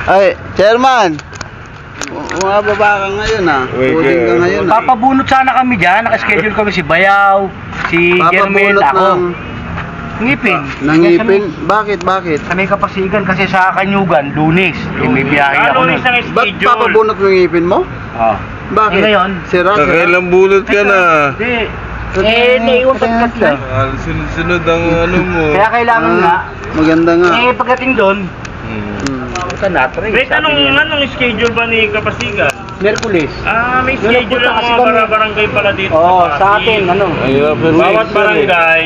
Ay, chairman. Bumababa ka ngayon Puding ka ngayon Papabunot sana kami dyan. Nakaschedule kami si Bayaw, si Jermel, ako. Ngipin. Nangipin? Bakit? Sa may Kapasigan kasi sa Kanyugan, Lunes. May biyahe ako nun. Ba't papabunot mo yung ngipin mo? Oo. Bakit? Ngayon? Sira. Nakailang bunot ka na. Hindi. Naiwan pagkat Sunod ang ano mo. Kaya kailangan nga. Maganda nga. Pagdating doon, Wait, anong schedule ba ni Kapasigan? Merkulis. May schedule ang mga barangay pala dito. Oo, sa atin, Bawat barangay,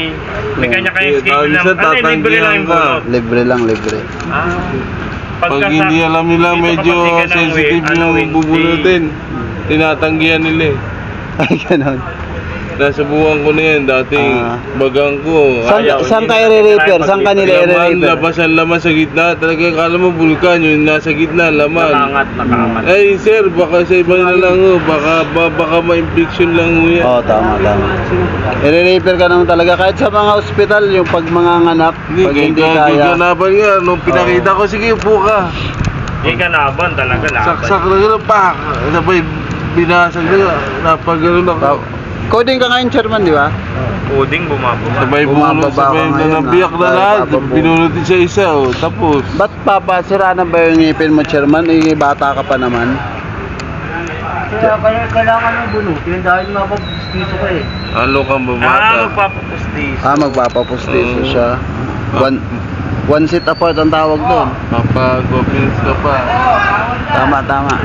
may kanya-kanya schedule lang. Libre lang yung bunot. Libre. Pag hindi alam nila medyo sensitive yung bubunutin, tinatanggihan nila Ay, ganon. Nasubukan ko na yan, dating bagang ko. Saan ka i-repair? Saan ka nila i-repair? Labas ang laman sa gitna. Talaga kala mo bulkan, yung nasa gitna, laman. Nakaangat. Ay sir, baka sa iba na lang baka ma-infection lang mo yan. Oo, tama. I-repair ka naman talaga. Kahit sa mga ospital, yung pag mga nganak, pag hindi kaya. Ganaban nga, nung pinakita ko, sige upo ka. Ganaban talaga, laban. Saksak na gano'n, pak! Sabay, binasag na, napagano'n ako. Coding ka ngayon, chairman, di ba? Puding bumababa. Sabay Bumababa bunot, sabay ka ngayon, nabiyak na lahat. Binunot isa-isa, tapos. Ba't papasira na ba yung ngipin mo, chairman? Bata ka pa naman. Kaya kailangan mo bunutin dahil mapapustito ka eh. Alo kang bumata. Magpapapustis. Magpapapustiso siya. One seat apart ang tawag doon. Papag-opins ka pa. Tama.